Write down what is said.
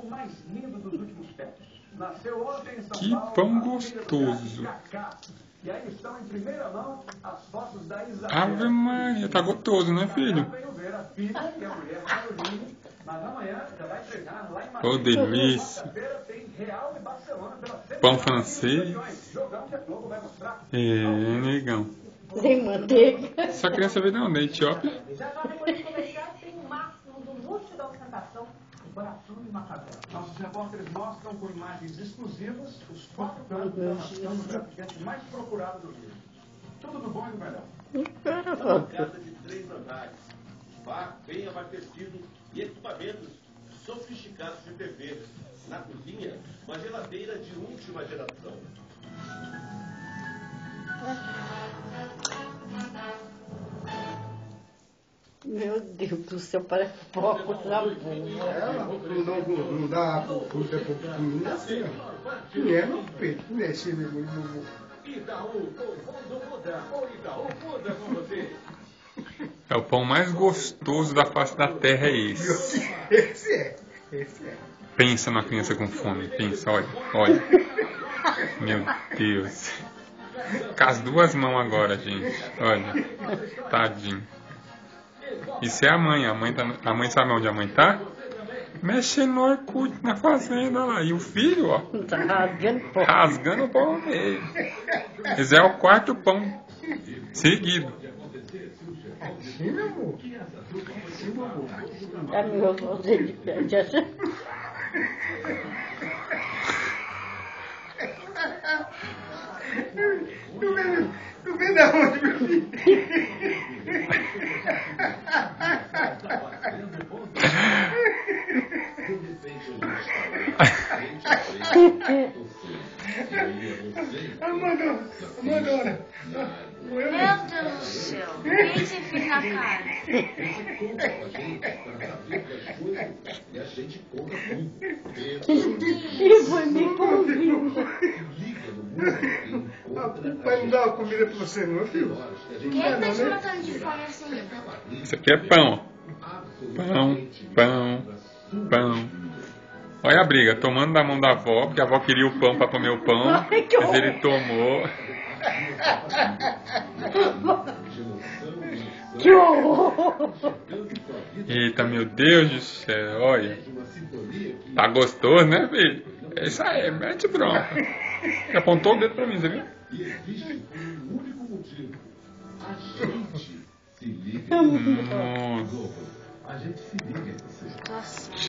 o mais lindo dos últimos tempos. Nasceu ontem em São Que Paulo, pão gostoso. E aí estão em primeira mão as fotos da Isabel. Ave Maria, tá gostoso, né, filho? Veio ver a filha, que é a mulher Caroline, mas amanhã já vai treinar lá em Ô, Madrid. delícia. Quarta-feira tem Real e Barcelona pela Pão semifinal francês. da Liga dos Campeões. Jogão que a Globo vai mostrar. É, negão. Sem manteiga. Essa criança veio de onde? Da Etiópia? Já depois comerciais tem o máximo do luxo da ostentação no coração de uma favela. Nossos repórteres mostram com imagens exclusivas os 4 cantos da mansão do traficante mais procurado do Rio. Tudo do bom e do melhor. Uma casa de 3 andares, bar bem abastecido e equipamentos sofisticados de TV. Na cozinha, uma geladeira de última geração. Meu Deus do céu, parece foco na bunda. Não dá fruta para pequenininha assim, ó. Mulher no peito, mulher se mergulha no mundo. Itaú, o bom do muda. O Itaú muda com você. É o pão mais gostoso da face da terra, é esse. Esse é. Pensa numa criança com fome, pensa, olha, olha. Meu Deus. Com as 2 mãos agora, gente. Olha, tadinho. Isso é a mãe a mãe sabe onde a mãe tá? Mexendo no Orkut na fazenda lá. E o filho, ó, Tá rasgando pão. rasgando o pão no meio. Esse é o 4º pão seguido. Assim, meu amor. Assim, meu amor. Tá meu irmãozinho de pé. Tu vem da onde, meu filho? Amadora. Meu Deus do céu, quem você fez na cara? E a gente conta tudo. E foi me convindo. Liga no mundo e encontra Pai, não dá uma comida pra você, não, filho? Quem é que tá te matando de fome assim? Isso aqui é pão, ó. Pão. Olha a briga, tomando da mão da avó, porque a avó queria o pão pra comer o pão, Ai, que mas ele tomou. Que horror! Eita, meu Deus do céu, olha. Tá gostoso, né, filho? É isso aí, mete bronca. Ele apontou o dedo pra mim, você viu? E existe um único motivo. A gente se liga. Nossa. A gente se liga em você. Nossa.